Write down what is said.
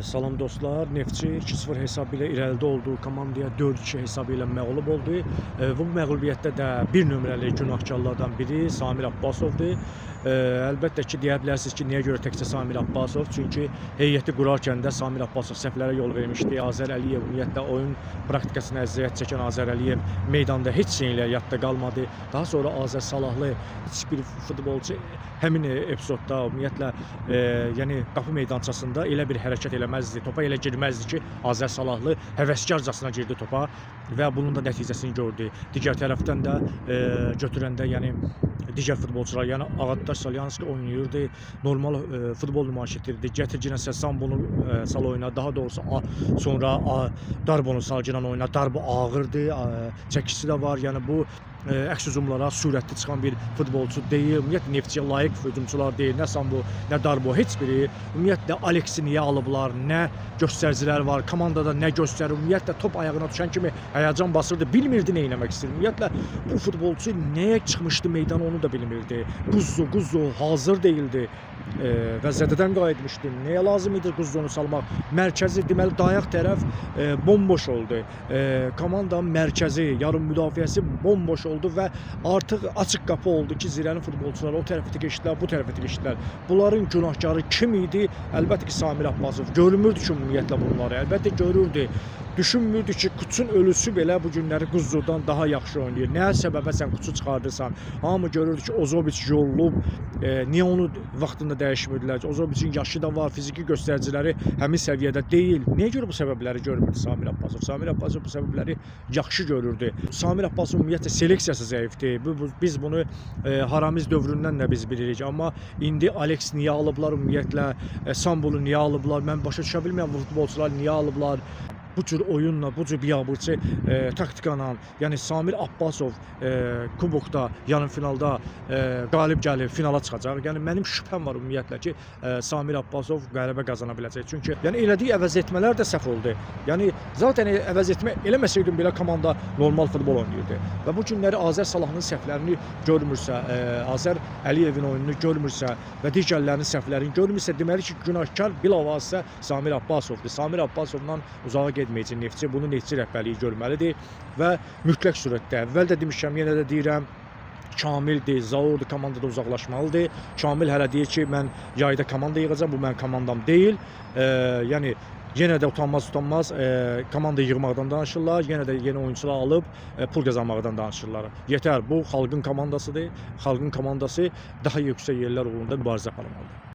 Salam dostlar, Neftçi 2-0 hesabı ilə irəlidə olduğu komandaya 4-2 hesabı ilə məğlub oldu. Bu məğlubiyyətdə də bir nömrəli günahkarlardan biri Samir Abbasovdur. Əlbəttə ki, deyə bilərsiniz ki, niyə görə təkcə Samir Abbasov? Çünki heyəti qurarkən də Samir Abbasov səhvlərə yol vermişdi. Azər Əliyev ümumiyyətlə oyun praktikasına əziyyət çəkən Azər Əliyev meydanda heç şeylə yadda qalmadı. Daha sonra Azər Salahlı heç bir futbolçu həmin epizodda ümumiyyətlə yəni qapı meydançasında elə bir hərəkət eləməzdi, topa elə girməzdi ki, Azər Salahlı həvəskarcasına girdi topa və bunun da nəticəsini gördü. Digər tərəfdən də götürəndə, yəni digər futbolçular, yəni Ağadaş Salyanski oynayırdı, normal futbol nümayiş etdirdi. Gətir yenə Sambonu sal oyuna, daha doğrusu sonra Darbonu sal girən oyuna. Darbo ağırdı, çəkisi də var. Yəni bu əks hücumlara sürətli çıxan bir futbolçu deyil. Ümumiyyətlə Neftçiyə layiq hücumçular deyil. Nə Sambo, nə Darbo, heç biri. Ümumiyyətlə Alexi niyə alıblar, nə göstəricilər var, komandada nə göstərir. Ümumiyyətlə top ayağına düşən kimi həyəcan basırdı, bilmirdi nə etmək istəyir. Ümumiyyətlə bu futbolçu nəyə çıxmışdı meydana onu da bilmirdi. Quzzo hazır değildi və zədədən qayıtmışdı. Nəyə lazım idi Quzzonu salmaq? Mərkəzi, deməli dayaq tərəf bomboş oldu. Komanda mərkəzi, yarım müdafiəsi bomboş oldu və artıq açıq qapı oldu ki, Zirənin futbolçuları o tərəfə keçdilər, bu tərəfə keçdilər. Bunların günahkarı kim idi? Əlbəttə ki, Samir Abbasov. Görmürdü ki, ümumiyyətlə bunları. Əlbəttə görürdü. Düşünmürdü ki, Kuçun ölüsü belə bu günləri Quzzodan daha yaxşı oynayır. Nə səbəbə sən Kuçu çıxardırsan? Hamı görürdü ki, Ozoviç yollub. Niyə onu vaxtında dəyişmirdilər? Ozovicin yaşı da var, fiziki göstəriciləri həmin səviyyədə deyil. Niyə görə bu səbəbləri görmürdü Samir Abbasov? Samir Abbasov bu səbəbləri yaxşı görürdü. Samir Abbasov ümumiyyətlə seleksiyası zəifdir. Biz bunu Haramiz dövründən də biz bilirik. Amma indi Alex niyə alıblar ümumiyyətlə? Sambolu niyə alıblar? Mən başa düşə bilmirəm bu futbolçular niyə alıblar? Bu cür oyunla, bu cür biabırçı taktikana, yəni Samir Abbasov kubokda, yarım finalda qalib gəlib finala çıxacaq. Yəni mənim şübhəm var ümumiyyətlə ki, Samir Abbasov qələbə qazana biləcək. Çünki yəni elədiyi əvəz etmələr də səhv oldu. Yəni zaten əvəz etmə eləməsəydim belə komanda normal futbol oynayırdı. Və bu günləri Azər Salahın səhvlərini görmürsə, Azər Əliyevin oyununu görmürsə və digərlərinin səhvlərini görmürsə, deməli ki, günahkar bilavasitə Samir Abbasovdur. Samir Abbasovdan uzağa getməyəcək Neftçi, bunu Neftçi rəhbərliyi görməlidir və mütləq surətdə, əvvəl də demişəm, yenə də deyirəm, Kamildir, Zaurdur, komandada uzaqlaşmalıdır. Kamil hələ deyir ki, mən yayda komanda yığacam, bu mənim komandam deyil. Yəni yenə də utanmaz komanda yığmaqdan danışırlar, yenə də yeni oyuncular alıb pul qazanmaqdan danışırlar. Yetər, bu xalqın komandasıdır. Xalqın komandası daha yüksək yerlər uğrunda mübarizə aparmalıdır.